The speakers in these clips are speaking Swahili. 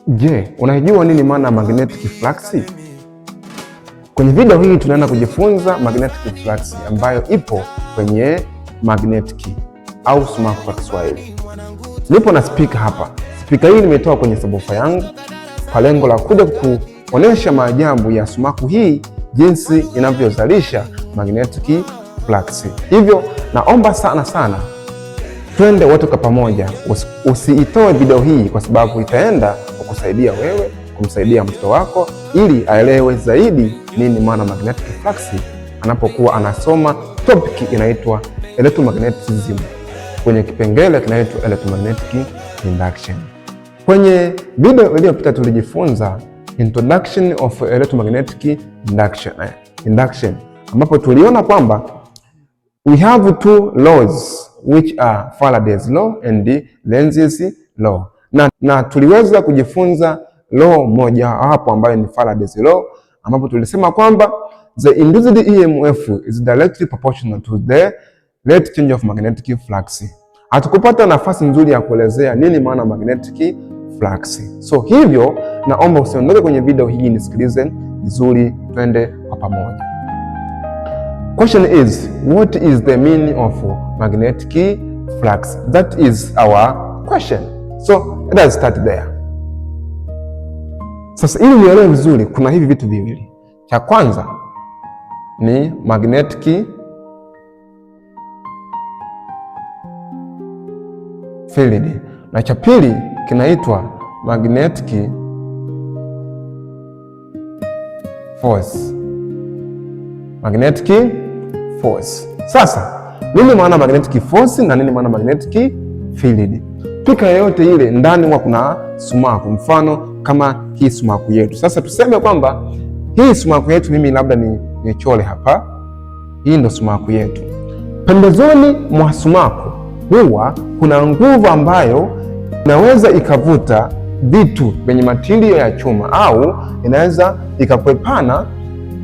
Je, unajua nini maana ya magnetic flux? Kwenye video hii tunaenda kujifunza magnetic flux ambayo ipo kwenye magnet key au sumaku kwa Kiswahili. Nipo na speaker hapa. Speaker hii nimetoa kwenye subwoofer yangu kwa lengo la kuja kuonesha maajabu ya sumaku hii jinsi inavyozalisha magnetic flux. Hivyo naomba sana twende wote kwa pamoja. Usiitoe video hii kwa sababu itaenda kukusaidia wewe, kumsaidia mtoto wako ili aelewe zaidi nini maana magnetic flux anapokuwa anasoma topic inaitwa electromagnetism kwenye kipengele kinaitwa electromagnetic induction. Kwenye video iliyopita tulijifunza introduction of electromagnetic induction ambapo tuliona kwamba we have two laws which are Faraday's law and Lenz's law. Na tuliweza kujifunza law moja hapo ambayo ni Faraday's law, ambapo tulisema kwamba the induced EMF is directly proportional to the rate change of magnetic flux. Hatukupata nafasi nzuri ya kuelezea nini maana magnetic flux. So hivyo naomba usiondoke kwenye video hii, nisikilize vizuri, twende kwa pamoja. Question is, what is the meaning of magnetic flux? That is our question. So let us start there. Sasa ili nielewe vizuri, kuna hivi vitu viwili. Cha kwanza ni magnetic field na cha pili kinaitwa magnetic force. Magnetic force. Sasa nini maana magnetic force na nini maana magnetic field? Pika yoyote ile ndani huwa kuna sumaku, mfano kama hii sumaku yetu. Sasa tuseme kwamba hii sumaku yetu mimi labda ni chole hapa, hii ndo sumaku yetu. Pembezoni mwa sumaku huwa kuna nguvu ambayo inaweza ikavuta vitu vyenye matirio ya chuma au inaweza ikakwepana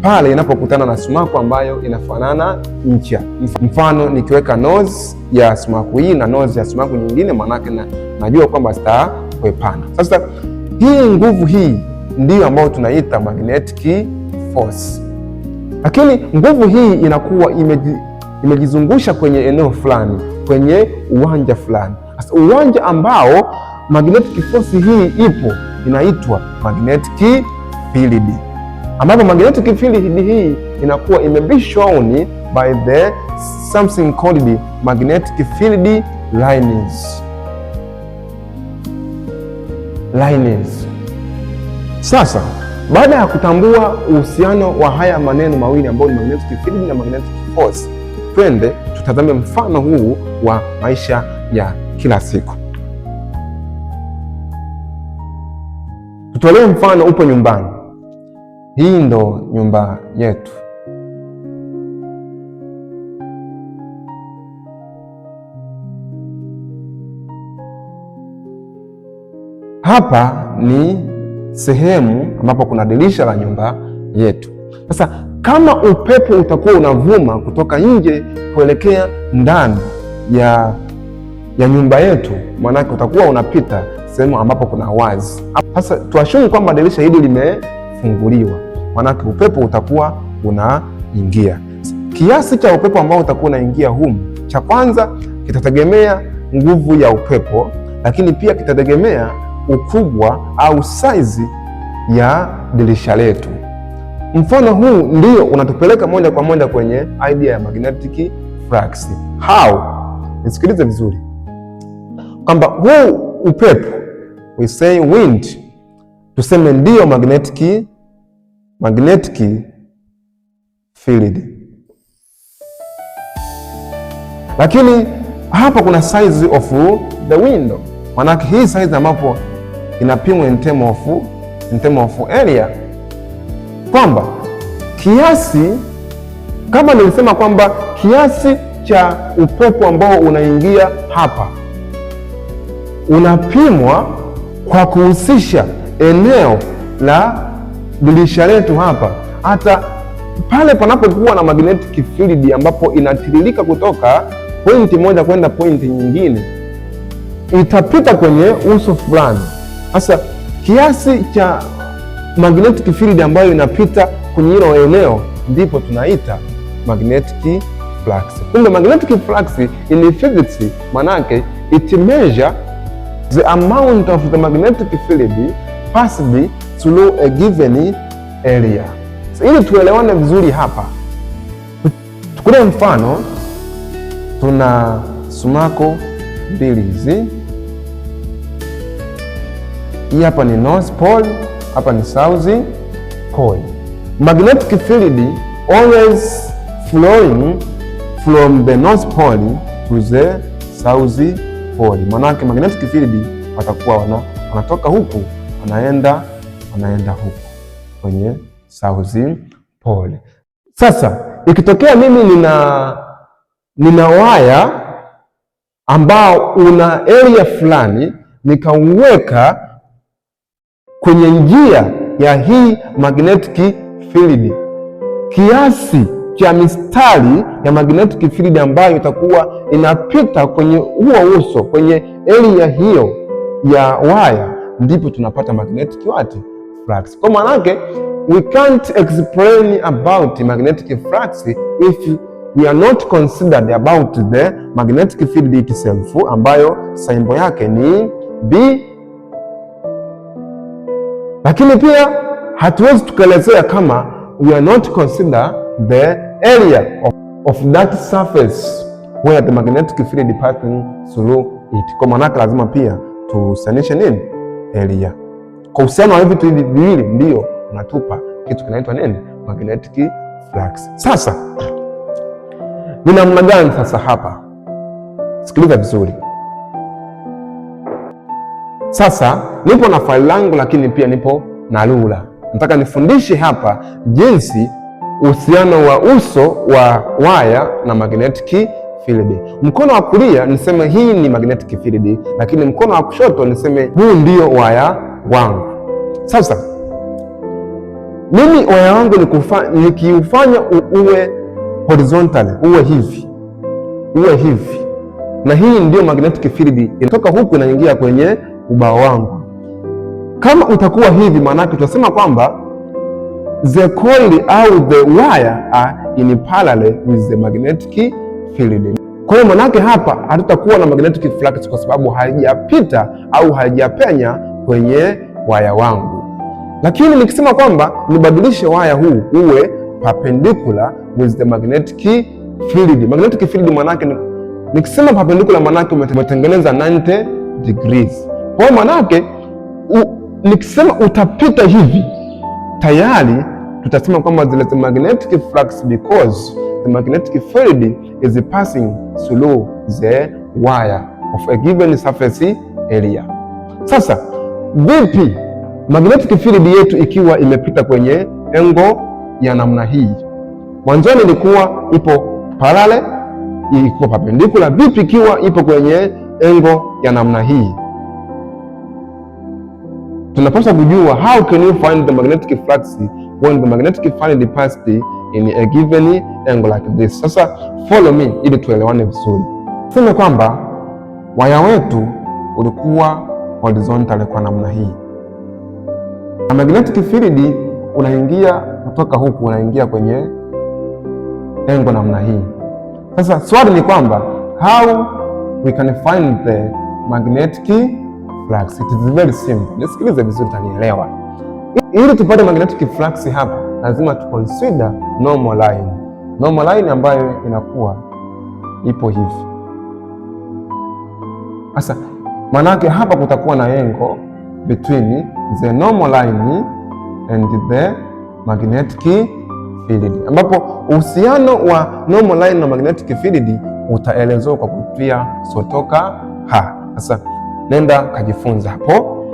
pale inapokutana na sumaku ambayo inafanana ncha. Mfano nikiweka nose ya sumaku hii na nose ya sumaku nyingine, manake najua kwamba zitakwepana. Sasa hii nguvu hii ndiyo ambayo tunaita magnetic force. Lakini nguvu hii inakuwa imejizungusha kwenye eneo fulani, kwenye uwanja fulani. Sasa uwanja ambao magnetic force hii ipo inaitwa magnetic field, ambapo magnetic field hii inakuwa be shown by the something called magnetic field lines. Sasa baada ya kutambua uhusiano wa haya maneno mawili ambayo ni magnetic field na magnetic force, twende tutazame mfano huu wa maisha ya kila siku. Tutolee mfano, upo nyumbani. Hii ndo nyumba yetu. Hapa ni sehemu ambapo kuna dirisha la nyumba yetu. Sasa kama upepo utakuwa unavuma kutoka nje kuelekea ndani ya nyumba yetu, maanake utakuwa unapita sehemu ambapo kuna wazi. Sasa tuashumu kwamba dirisha hili limefunguliwa, maanake upepo utakuwa unaingia. Kiasi cha upepo ambao utakuwa unaingia humu, cha kwanza kitategemea nguvu ya upepo, lakini pia kitategemea ukubwa au size ya dirisha letu. Mfano huu ndio unatupeleka moja kwa moja kwenye idea ya magnetic flux. How? Nisikilize vizuri kwamba huu upepo, we say wind, tuseme ndio magnetic field. Lakini hapa kuna size of the window, maanake hii size ambapo inapimwa in term of area, kwamba kiasi, kama nilisema kwamba kiasi cha upepo ambao unaingia hapa unapimwa kwa kuhusisha eneo la dirisha letu hapa. Hata pale panapokuwa na magnetic field ambapo inatiririka kutoka pointi moja kwenda pointi nyingine, itapita kwenye uso fulani. Sasa kiasi cha magnetic field ambayo inapita kwenye hilo eneo ndipo tunaita magnetic flux. Kumbe magnetic flux in physics manake it measure the amount of the magnetic field passed through a given area. So, ili tuelewane vizuri hapa, tukule mfano, tuna sumako mbili hizi. Hii hapa ni north pole, hapa ni south pole. Magnetic field always flowing from the north pole to the south pole. Manake magnetic field watakuwa wanatoka huku wanaenda huku kwenye south pole. Sasa ikitokea mimi nina waya ambao una area fulani nikauweka kwenye njia ya hii magnetic field, kiasi cha mistari ya magnetic field ambayo itakuwa inapita kwenye huo uso, kwenye area hiyo ya waya, ndipo tunapata magnetic flux. Kwa maana yake we can't explain about magnetic flux if we are not considered about the magnetic field itself, ambayo symbol yake ni B. Lakini pia hatuwezi tukaelezea kama we are not consider the area of that surface where the magnetic field passing through it. Kwa maana lazima pia tusanishe nini? Area. Kwa uhusiano wa vitu hivi viwili ndio unatupa kitu kinaitwa nini? Magnetic flux. Sasa ni namna gani sasa hapa? Sikiliza vizuri. Sasa nipo na faili langu, lakini pia nipo na rula. Nataka nifundishe hapa jinsi uhusiano wa uso wa waya na magnetic field. Mkono wa kulia niseme hii ni magnetic field, lakini mkono wa kushoto niseme huu ndio waya wangu. Sasa mimi waya wangu nikiufanya uwe horizontally, uwe hivi, na hii ndio magnetic field inatoka huku inaingia kwenye ubao wangu. Kama utakuwa hivi, maana tunasema kwamba the coil au the wire are in parallel with the magnetic field. Kwa hiyo maana hapa hatutakuwa na magnetic flux kwa sababu haijapita au haijapenya kwenye waya wangu. Lakini nikisema kwamba nibadilishe waya huu uwe perpendicular with the magnetic field. Magnetic field maana nikisema perpendicular maana umetengeneza 90 degrees. Kwa maana nikisema utapita hivi, tayari tutasema kwamba there is a magnetic flux because the magnetic field is passing through the wire of a given surface area. Sasa vipi magnetic field yetu ikiwa imepita kwenye engo ya namna hii? Mwanzoni ilikuwa ipo parallel, ilikuwa perpendicular. Vipi ikiwa ipo kwenye engo ya namna hii? Tunapaswa kujua how can you find the magnetic flux when the magnetic field passed in a given angle like this. Sasa follow me ili tuelewane vizuri. Tuseme kwamba waya wetu ulikuwa horizontal kwa namna hii, na magnetic field unaingia kutoka huku unaingia kwenye engo namna hii. Sasa swali ni kwamba how we can find the magnetic flux. It is very simple. Nisikilize vizuri tanielewa. Ili tupate magnetic flux hapa lazima tu consider normal line. Normal line ambayo inakuwa ipo hivi. Sasa manake hapa kutakuwa na engo between the normal line and the magnetic field, ambapo uhusiano wa normal line na magnetic field utaelezwa kwa kutumia sotoka ha. Sasa nenda kajifunza hapo.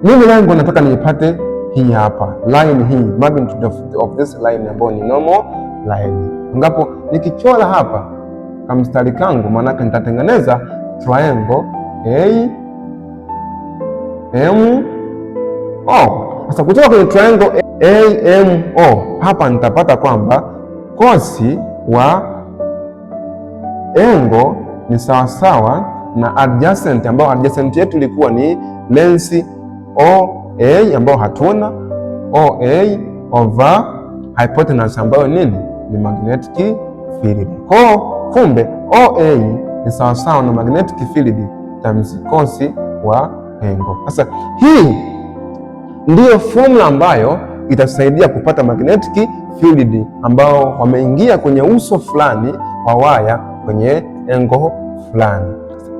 Mimi lengo nataka niipate hii hapa line hii, magnitude of this line ambayo ni normal line, ambapo nikichora hapa kama mstari kangu, maana nitatengeneza triangle AMO. Sasa kutoka kwenye triangle AMO hapa nitapata kwamba kosi wa engo ni sawasawa na adjacent, ambao adjacent yetu ilikuwa ni length OA ambayo hatuna, OA over hypotenuse ambayo nini? Ni magnetic field. Kwa kumbe OA ni sawasawa na magnetic field times cos wa angle. Sasa hii ndiyo formula ambayo itasaidia kupata magnetic field ambao wameingia kwenye uso fulani wa waya kwenye angle fulani.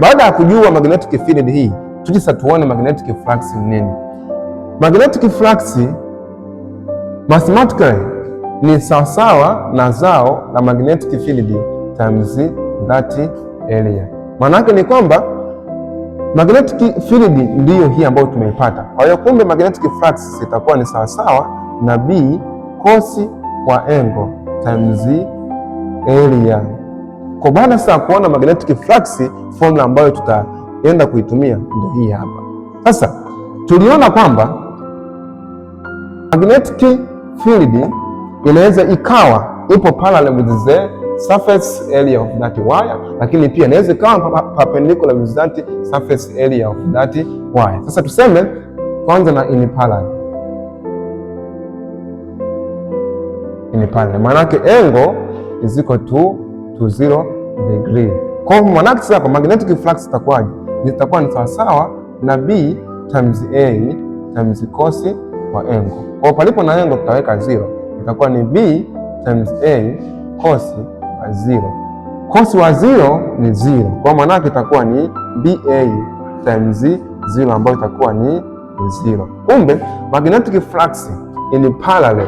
Baada ya kujua magnetic field hii, tuje sasa tuone magnetic flux ni nini. Magnetic flux mathematically ni sawasawa na zao la magnetic field times that area. Maana yake ni kwamba magnetic field ndiyo hii ambayo tumeipata. Kwa hiyo kumbe magnetic flux itakuwa ni sawasawa na B cos kwa angle times area. Kwa baada sasa kuona magnetic flux, formula ambayo tutaenda kuitumia ndio hii hapa. Sasa tuliona kwamba magnetic field inaweza ikawa ipo parallel with the surface area of that wire, lakini pia inaweza ikawa perpendicular with that surface area of that wire. Sasa tuseme kwanza na in parallel. In parallel maana yake angle is equal to 0 degree. Kwa maana yake sasa magnetic flux itakuwaje? Itakuwa ni sawasawa na B times A times cos kwa angle. Kwa palipo na angle tutaweka 0. Itakuwa ni B times A cos wa 0. Cos wa 0 ni 0. Kwa maana yake itakuwa ni BA times 0 ambayo itakuwa ni 0. Kumbe magnetic flux in parallel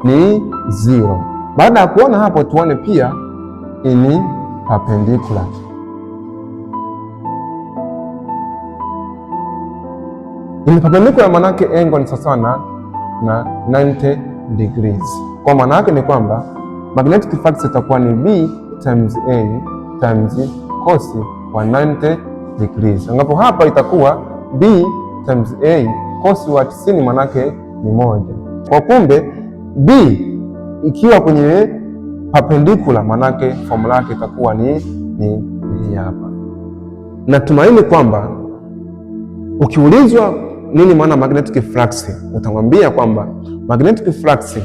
ni 0. Baada ya kuona hapo, tuone pia in perpendicular. In perpendicular maana yake angle ni sawa na 90 degrees. Kwa maana yake ni kwamba magnetic flux itakuwa ni B times A times cos wa 90 degrees. Ambapo hapa itakuwa B times A cos wa 90 maana yake ni 1. Kwa kumbe B ikiwa kwenye perpendicular maana yake formula yake itakuwa ni hapa. Natumaini kwamba ukiulizwa nini maana magnetic flux, utamwambia kwamba magnetic flux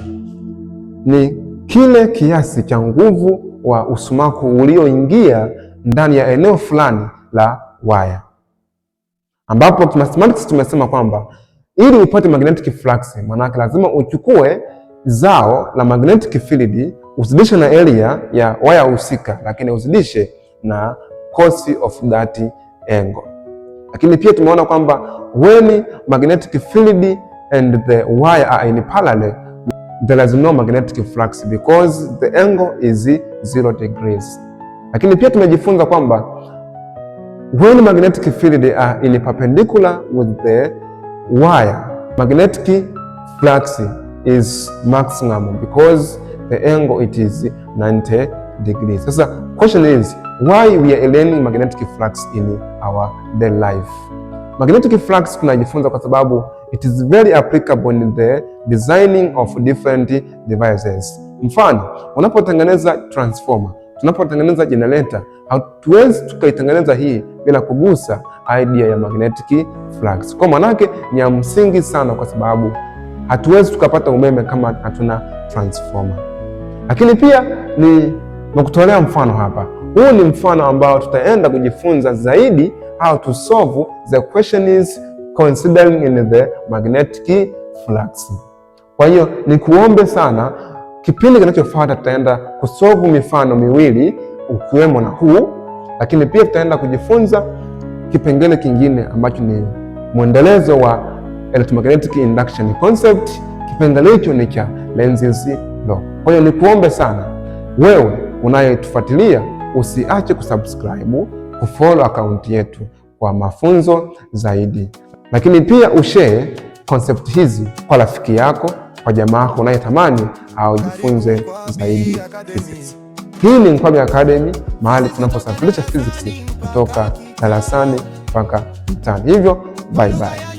ni kile kiasi cha nguvu wa usumaku ulioingia ndani ya eneo fulani la waya, ambapo kimathematics tumesema kwamba ili upate magnetic flux maana yake lazima uchukue zao la magnetic field uzidishe na area ya waya husika, lakini uzidishe na cos of that angle. Lakini pia tumeona kwamba when magnetic field and the wire are in parallel, there is no magnetic flux because the angle is 0 degrees. Lakini pia tumejifunza kwamba when magnetic field are in perpendicular with the wire, magnetic flux is maximum because the angle it is 90 degrees. Sasa question is why we are learning magnetic flux in our daily life? Magnetic flux tunajifunza kwa sababu it is very applicable in the designing of different devices. Mfano, unapotengeneza transformer, tunapotengeneza generator, hatuwezi tukaitengeneza hii bila kugusa idea ya magnetic flux. Kwa maana yake ni ya msingi sana, kwa sababu hatuwezi tukapata umeme kama hatuna transformer. Lakini pia ni nakutolea mfano hapa. Huu ni mfano ambao tutaenda kujifunza zaidi how to solve the questions considering in the magnetic flux. Kwa hiyo ni kuombe sana, kipindi kinachofuata tutaenda kusolve mifano miwili ukiwemo na huu, lakini pia tutaenda kujifunza kipengele kingine ambacho ni mwendelezo wa electromagnetic induction concept. Kipengele hicho ni cha Lenz's law. Kwa hiyo ni kuombe sana wewe unayetufuatilia usiache kusubscribe, kufollow account yetu kwa mafunzo zaidi, lakini pia ushare concept hizi kwa rafiki yako, kwa jamaa yako unayetamani aujifunze zaidi physics. Hii ni Mkwabi Academy, mahali tunaposafirisha physics kutoka darasani mpaka mtaani. Hivyo bye bye.